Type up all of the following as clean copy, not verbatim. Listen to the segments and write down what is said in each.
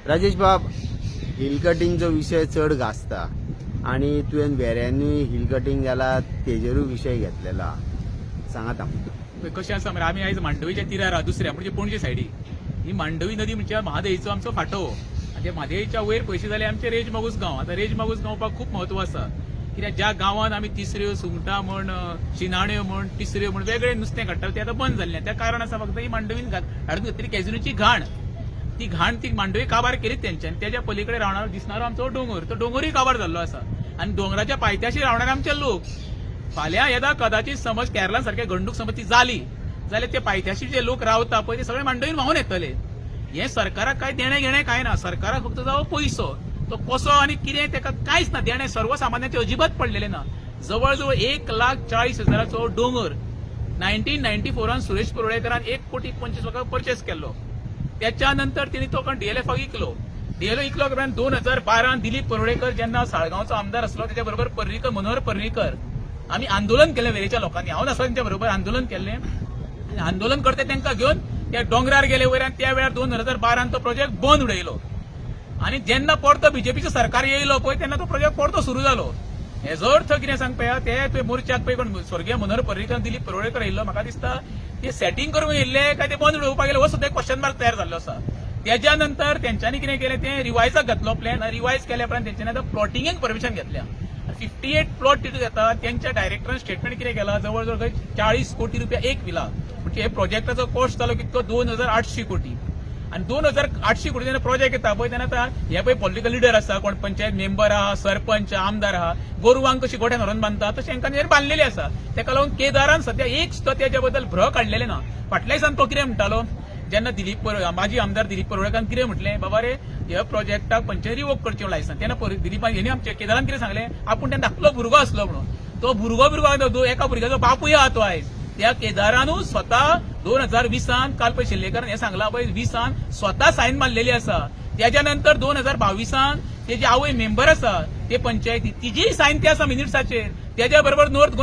राजेश बाब, हिल कटिंगचो विषय चढ गाजता आणि तुवें वेऱ्यांनी हिल कटिंग जाला तेजेरूय विषय घेतलेला, सांगात आमकां. कशें आसा मरे, आमी आयज मांडवीच्या तिरार आहा, दुसऱ्या म्हणजे पणजे सायडीक. ही मांडवी नदी म्हणजे म्हादयचो आमचो फाटो. आनी त्या म्हादयच्या वयर पयशे जाले आमचे रेज मागूस गांव. आतां रेज मागूस गांवपाक खूब म्हत्व आसा, कित्याक ज्या गांवांत आमी तिसऱ्यो, सुंगटां म्हण, शिनाण्यो म्हण, तिसऱ्यो म्हण वेगळें नुस्तें काडटाले ते आतां बंद जाल्लें. त्या कारण आसा फक्त ही मांडवीन हाडून घेतली कॅझिनोची घाण. ती घाण ती मांडवी काबार केली तेंच्यानी. तेच्या पलीकडे रावणारो दिसणारो आमचो दोंगर, तो दोंगरूय काबार जाल्लो आसा. आनी दोंगराच्या पायथ्याशी रावणारे आमचे लोक. फाल्यां येदा कदाचित समज केरळा सारख्या गंडूक समज ती जाली जाल्यार ते पायथ्याशी जे लोक रावता पळय ते सगळे मांडवीन व्हांवून येतले. हे सरकाराक काय देणे घेणे काय ना. सरकाराक फक्त जावो पयसो, तो कसो आनी कितें तेका कांयच ना. देणे सर्वसामान्याचे अजिबात पडलेले ना. जवळ जवळ 1,40,000 डोंगर 1994 सुरेश परोळेकरान 1,25,00,000 परचेस केल्लो. त्याच्या नंतर तिने तो डीएलएफाक विकलो. डीएलएफ विकलो उपरांत 2012 दिलीप परोळेकर जेन्ना साळगांवचो आमदार आसलो त्याच्या बरोबर पर्रीकर, मनोहर पर्रीकर आमी आंदोलन केलें वेरेच्या लोकांनी. हांव नासलो तेंच्या बरोबर आंदोलन केल्लें. आंदोलन करते तांकां घेवन त्या डोंगरार गेले वयर आनी त्या वेळार 2012 तो प्रोजेक्ट बंद उडयलो. आनी जेन्ना परतो बीजेपीचो सरकार येयलो पळय तेन्ना तो प्रोजेक्ट परतो सुरू जालो. हेजो अर्थ कितें सांगपा ते मोर्चाक पळय कोण स्वर्गीय मनोहर पर्रीकर, दिलीप परोळेकर येयल्लो. म्हाका दिसता ते सेटिंग करूंक येयल्ले काय ते बंद उडोवपाक गेले हो सुद्दां एक क्वेश्चन मार्क तयार जाल्लो आसा. त्याच्या नंतर तेंच्यांनी कितें केलें ते रिवायजाक घातलो प्लॅन. रिवायज केल्या उपरांत तेंच्यांनी आतां प्लॉटिंगेक परमिशन घेतल्या. 58 प्लॉट तितून येता. त्यांच्या डायरेक्टरान स्टेटमेंट कितें केला, जवळ जवळ 40 कोटी रुपया एक विला. म्हणजे हे प्रोजेक्टाचो कॉस्ट जालो कितको 2,800 कोटी. आणि 2,800 कोटी जेन्ना प्रोजेक्ट येता पळय तेन्ना आतां हे पळय पॉलिटिकल लिडर आसा, कोण पंचायत मेंबर आहा, सरपंच, आमदार आहा, गोरवांक कशी गोठ्यान व्हरून बांदता तशें हांकां बांदलेली आसा. तेका लागून केदारान सध्या एक सुद्दां तेच्या बद्दल भ्र काडलेले ना. फाटल्या दिसान तो कितें म्हणटालो, जेन्ना माजी आमदार दिलीप परोळेकारान कितें म्हटलें, बाबा रे ह्या प्रोजेक्टाक पंचायत रिवोक करचें लायसन. तेन्ना दिलीपान हेणी आमच्या केदारान कितें सांगलें, आपूण तेन्ना धाकलो भुरगो आसलो म्हणून. तो भुरगो एका भुरग्याचो बापूय आहा तो आयज. त्या केदारानूच स्वता 2020 काल पळय शिल्लेकरान हें सांगलां पळय 20 स्वता सायन मारलेली आसा. त्याच्या नंतर 2022 तेजे आवय मेंबर आसा ते पंचायती तिजीय सायन ते आसा मिनिट्साचेर. त्याच्या बरोबर नॉर्थ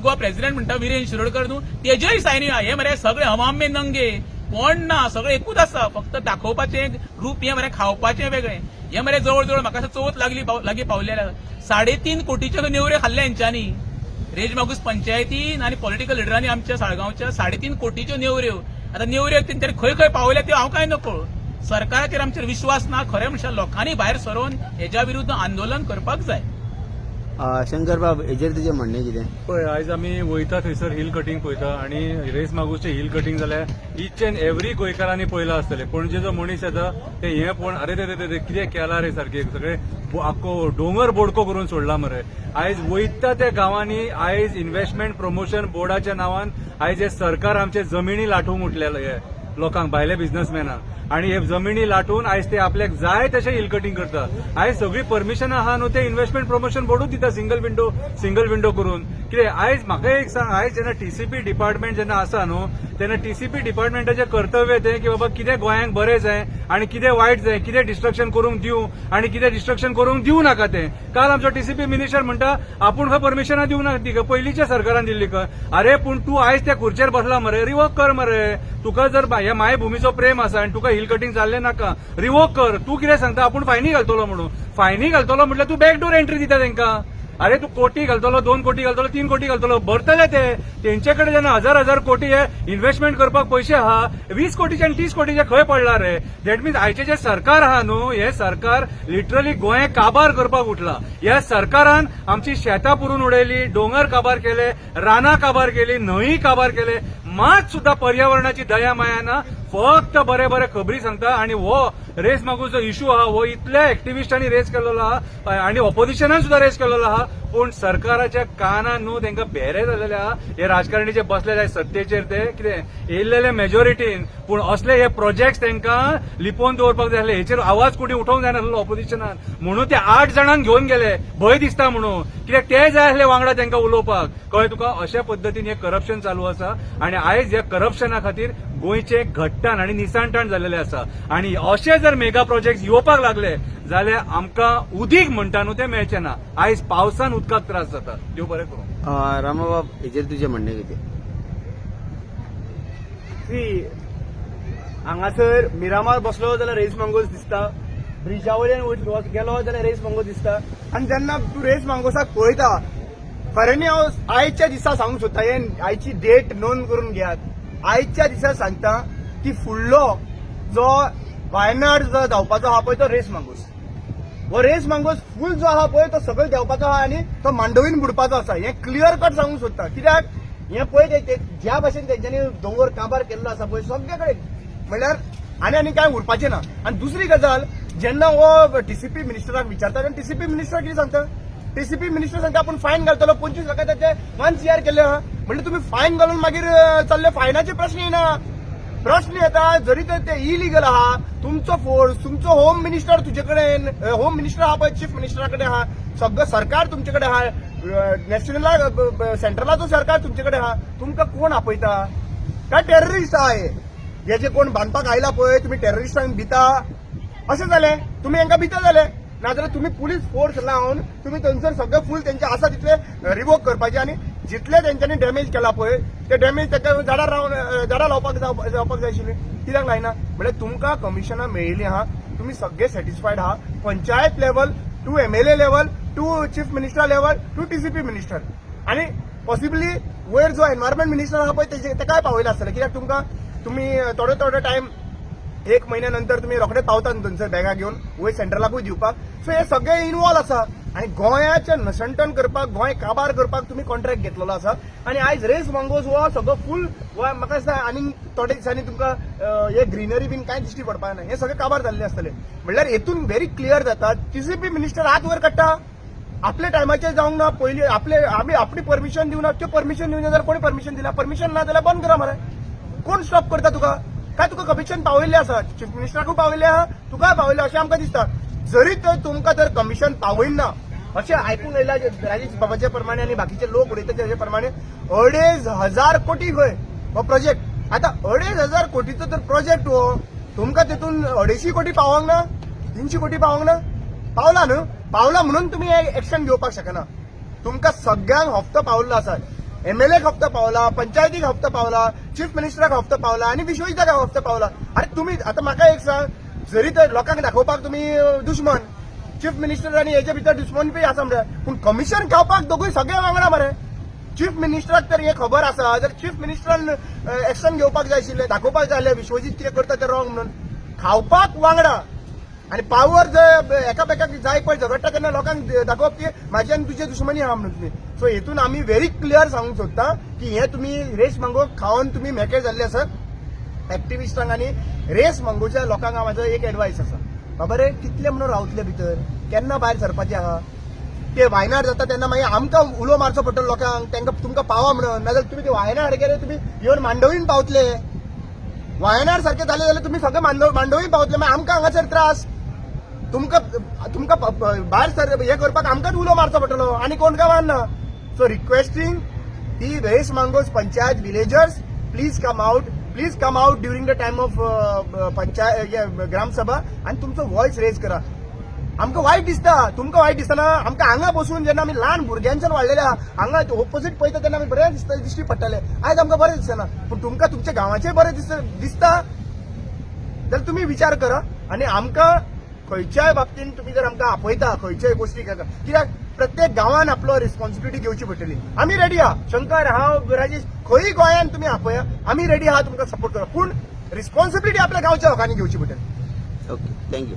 गोवा प्रेसिडेंट म्हणटा विरेन शिरोडकर न्हू, तेजेय सायनी आहा. हे मरे सगळे हमामे नंगे कोण ना, सगळे एकूच आसा. फक्त दाखोवपाचें ग्रुप हे मरे खावपाचें वेगळें. हे मरे जवळ जवळ म्हाका चवथ लागीं पावलेल्या 3.5 कोटीच्यो नेवऱ्यो खाल्ल्या हेंच्यांनी. रेज मागूस पंचायतीन आनी पॉलिटिकल लिडरांनी आमच्या साळगांवच्या 3.5 कोटीच्यो नेवऱ्यो. आता नेवऱ्यो तेंच्यांनी खंय खंय पावल्या त्यो हांव काय नकळो. सरकाराचेर आमचेर विश्वास ना. खरें म्हणल्यार लोकांनी भायर सरोन हेच्या विरुद्ध आंदोलन करपाक जाय. शंकर बाब, हेजेर तुजें म्हणणें कितें? पळय, आयज आमी वयता थंयसर हिल कटिंग पळयता आनी रेस मागूसचें हिल कटिंग जाल्यार इच एंड एवरी गोंयकारांनी पळयलां आसतलें. पणजे जो मनीस येता ते हें पळोवन अरे ते कितें केलां रे सारकें, सगळे आख्खो डोंगर बोडको करून सोडला मरे. आयज वयता त्या गांवांनी आयज इन्व्हेस्टमेंट प्रमोशन बोर्डाच्या नांवान आयज हे सरकार आमचे जमिनी लाटूंक उठलेलो हे लोकांक, भायले बिझनेसमॅनांक. आणि हे जमिनी लाटून आयज ते आपल्याक जाय तशें हिल कटिंग करता. आयज सगळी परमिशनां आहा न्हू ते इन्व्हेस्टमेंट प्रमोशन बोर्डूच दिता सिंगल विंडो करून. कितें आयज म्हाका एक सांग, आयज जेन्ना टीसीपी डिपार्टमेंट जेन्ना आसा न्हू तेन्ना टीसीपी डिपार्टमेंटाचें कर्तव्य तें की बाबा कितें गोंयांक बरें जाय आनी कितें वायट जाय, कितें डिस्ट्रक्शन करूंक दिवं आनी कितें डिस्ट्रक्शन करूंक दिवं नाका तें. काल आमचो टीसीपी मिनिस्टर म्हणटा आपूण खंय परमिशनां दिवं ना ती पयलींच्या सरकारान दिल्ली खंय. अरे पूण तूं आयज त्या खुर्चेर बसला मरे, रिवोक कर मरे. तुका जर ह्या मायभुमीचो प्रेम आसा आनी तुका हिल कटिंग जाल्लें नाका, रिवोक कर. तूं कितें सांगता आपूण फायनी घालतलो म्हणून. फायनी घालतलो म्हटल्यार तूं बॅकडोर एंट्री दिता तांकां. अरे तू कोटी घालतलो, 2 कोटी घालतलो, 3 कोटी घालतलो, भरतले ते. तेंचे कडेन जेन्ना 1,000 कोटी हे इन्व्हेस्टमेंट करपाक पयशे आहा, 20 कोटीचे आनी 30 कोटीचे खंय पडला रे. दॅट मीन्स आयचे जे सरकार आहा न्हू हे सरकार लिटरली गोंय काबार करपाक उठला. ह्या सरकारान आमची शेतां पुरून उडयली, डोंगर काबार केले, रानां काबार केली, न्हंय काबार केले. मात सुद्दां पर्यावरणाची दया माया ना. फक्त बरे बरे खबरी सांगता. आणि हो रेस मागूस जो इश्यू आहा हो इतल्या एक्टिव्हिस्टांनी रेस केलेलो आहा आनी ऑपोजिशनान सुद्दां रेस केलेलो आहा. पूण सरकाराच्या कानान न्हू तांकां भेरे जाल्लेले आहा. हे राजकारणी जे बसलेले सत्तेचेर ते कितें येयल्लेले मेजॉरिटीन, पूण असले हे प्रोजेक्ट तांकां लिपोवन दवरपाक जाय आसले. हेचेर आवाज कोणी उठोवंक जायनासलो ऑपोजिशनान. म्हणून ते 8 जाणांक घेवन गेले, भंय दिसता म्हणून. कित्याक ते जाय आसले वांगडा तांकां उलोवपाक. कळ्ळें तुका, अशा पद्दतीन हे करप्शन चालू आसा. आनी आयज ह्या करप्शना खातीर गोंयचे घट्टाण आनी निसाणटाण जाल्लेले आसा. आनी अशे जर मेगा प्रोजेक्ट येवपाक लागले जाल्यार आमकां उदीक म्हणटा न्हू तें मेळचें ना. आयज पावसान उदकाक त्रास जाता. देव बरें करूं. रामाबाब, हेजेर तुजें म्हणणें कितें? हांगासर मिरामार बसलो जाल्यार रेस मंगोस दिसता, ब्रिजा वयल्यान गेलो जाल्यार रेस मंगोस दिसता. आनी जेन्ना तूं रेस मंगोसाक पळयता खऱ्यांनी हांव आयच्या दिसा सांगूंक सोदता, हे आयची डेट नोंद करून घेयात. आयच्या दिसा सांगता की फुडलो जो वायनाड जो धांवपाचो आहा पळय तो रेस मंगोस, हो रेस मंगोस फूल जो आहा पळय तो सकयल देंवपाचो आहा आनी तो मांडवीन बुडपाचो आसा. हे क्लियर कट सांगूंक सोदता. कित्याक हे पळय ज्या भाशेन तेंच्यांनी दोंगर काबार केल्लो आसा पळय सगळे कडेन म्हणल्यार आनी काय उरपाचें ना. आनी दुसरी गजाल, जेन्ना हो टीसीपी मिनिस्टराक विचारता तेन्ना टीसीपी मिनिस्टर कितें सांगता, टीसीपी मिनिस्टर सांगता आपूण फायन घालतलो 25 लाखाचे 1 CR केले आहा. म्हणजे तुम्ही फायन घालून मागीर चालले फायनाचे प्रश्न येना. प्रश्न येता जरी ते इलिगल आहा, तुमचो फोर्स, तुमचो होम मिनिस्टर तुजे कडेन, होम मिनिस्टर आहा पळय चीफ मिनिस्टरा कडेन आहा, सगळं सरकार तुमचे कडेन आहा, नॅशनल सेंट्रलाचो सरकार तुमचे कडेन आहा. तुमकां कोण आपयता? काय टेररिस्ट आहा हे जे कोण बांदपाक आयला पळय, तुम्ही टेररिस्टांक भिता अशें जालें, तुम्ही हांकां भिता जाले. नाजाल्यार तुम्ही पुलीस फोर्स लावन तुम्ही थंयसर सगळं फूल तेंचे आसा तितले रिवोक करपाचे आनी जितले तेंच्यांनी डॅमेज केला पळय ते डॅमेज ताका झाडां लावपाक जावपाक जाय आशिल्ली. कित्याक लायना? म्हणजे तुमकां कमिशनां मेळिल्लीं आहा, तुम्ही सगळे सॅटिस्फायड आहा, panchayat level to MLA level to chief minister level to TCP minister आनी पॉसिबली वयर जो एनवायरमेंट मिनिस्टर आहा पळय तेकाय पावयला आसतलें. कित्याक तुम्ही थोडे टायम 1 महिन्यानंतर तुम्ही रोखडेच पावता न्हू थंयसर बॅगा घेवन वयर सेंट्रलाकूय दिवपाक. सो हे सगळे इन्वॉल्व आसा आनी गोंयाचें नशंटन करपाक, गोंय काबार करपाक तुम्ही कॉन्ट्रॅक्ट घेतलेलो आसा. आनी आयज रेस मंगोस हो सगळो फूल म्हाका दिसता आनी थोड्या दिसांनी तुमकां हे ग्रीनरी बीन कांय दिश्टी पडपाक ना, हे सगळे काबार जाल्ले आसतले. म्हणल्यार हेतून व्हेरी क्लियर जाता टीसीपी मिनिस्टर हात वयर काडटा. आपल्या टायमाचेर जावंक ना, पयलीं आमी आपली परमिशन दिवना, त्यो परमिशन दिवना जाल्यार कोणी परमिशन दिला, परमिशन ना जाल्यार बंद करा मरे. कोण स्टॉप करता तुका? काय तुका कमिशन पावयल्लें आसा, चीफ मिनिस्टराकूय पावयल्लें आहा, तुकाय पावयलें अशें आमकां दिसता. जरी तर तुमकां जर कमिशन पावयना अशें आयकूंक येयला राजेश बाबाचे प्रमाणे आनी बाकीचे लोक उडयता तेजे प्रमाणे 2,500 कोटी खंय हो प्रोजेक्ट. आतां 2,500 कोटीचो जर प्रोजेक्ट हो, तुमकां तेतून 250 कोटी पावोंक ना, 300 कोटी पावोंक ना, पावला न्हू, पावला म्हणून तुम्ही एक्शन घेवपाक शकना. तुमकां सगळ्यांक हप्तो पावल्लो आसा. MLAक हप्तो पावला, पंचायतीक हप्तो पावला, चीफ मिनिस्टराक हप्तो पावला आनी विश्वजिताक हप्तो पावला. अरे तुम्ही आता म्हाका एक सांग, जरी तर लोकांक दाखोवपाक तुम्ही दुश्मन, चीफ मिनिस्टर आनी हेचे भितर दुश्मनपी आसा मरे, पूण कमिशन खावपाक दोगूय सगळे वांगडा मरे. चीफ मिनिस्टराक तर हे खबर आसा, जर चीफ मिनिस्टरान एक्शन घेवपाक जाय आशिल्लें, दाखोवपाक जाय आसलें विश्वजीत कितें करता तें रॉंग म्हणून, खावपाक वांगडा. आणि पावर जर एकामेकाक जाय पळय झगडटा तेन्ना लोकांक दाखोवप की म्हाजी आनी तुजी दुश्मनी आहा म्हणून तुम्ही. सो हेतून आमी व्हेरी क्लियर सांगूंक सोदता की हे तुम्ही रेस मंगो खावन तुम्ही मेकळे जाल्ले आसात एक्टिविस्टांक. आनी रेस मंगोच्या लोकांक म्हाजो एक एडवायस आसा, बाबा रे कितले म्हणून रावतले भितर, केन्ना भायर सरपाचे आहा. ते वायनाड जाता तेन्ना मागीर आमकां उलो मारचो पडटलो लोकांक, तुमकां पावा म्हणून. नाजाल्यार तुम्ही ते वायनाड गेले तुम्ही येवन मांडवीन पावतले. वायनाड सारखे झाले जाल्यार तुम्ही सगळे मांडवीन पावतले, मागीर आमकां हांगासर त्रास. तुमकां भायर सर हे करपाक आमकांच उलो मारचो पडटलो आनी कोण काय मारना. So requesting the Reis Magos panchayat villagers, please come out during the time of panchayat ग्रामसभा आनी तुमचो वॉयस रेज करा. आमकां वायट दिसता, तुमकां वायट दिसतना आमकां हांगा बसून जेन्ना आमी ल्हान भुरग्यांच्यान वाडलेले आहा, हांगा ऑपोजीट पळयता तेन्ना आमी बरें दिश्टी पडटले. आयज आमकां बरें दिसना, पूण तुमकां तुमच्या गांवाचें बरें दिसता जाल्यार तुमी विचार करा. आनी आमकां खंयच्याय बाबतीन तुम्ही जर आमकां आपयता खंयच्याय गोष्टी कित्याक प्रत्येक गांवान आपलो रिस्पॉन्सिबिलिटी घेवची पडटली. आमी रेडी आहा, शंकर हांव राजेश खंय गोंयान तुम्ही आपया, आमी रेडी आहा तुमकां सपोर्ट करपाक, पूण रिस्पॉन्सिबिलिटी आपल्या गांवच्या लोकांनी घेवची पडटली. Okay, thank you.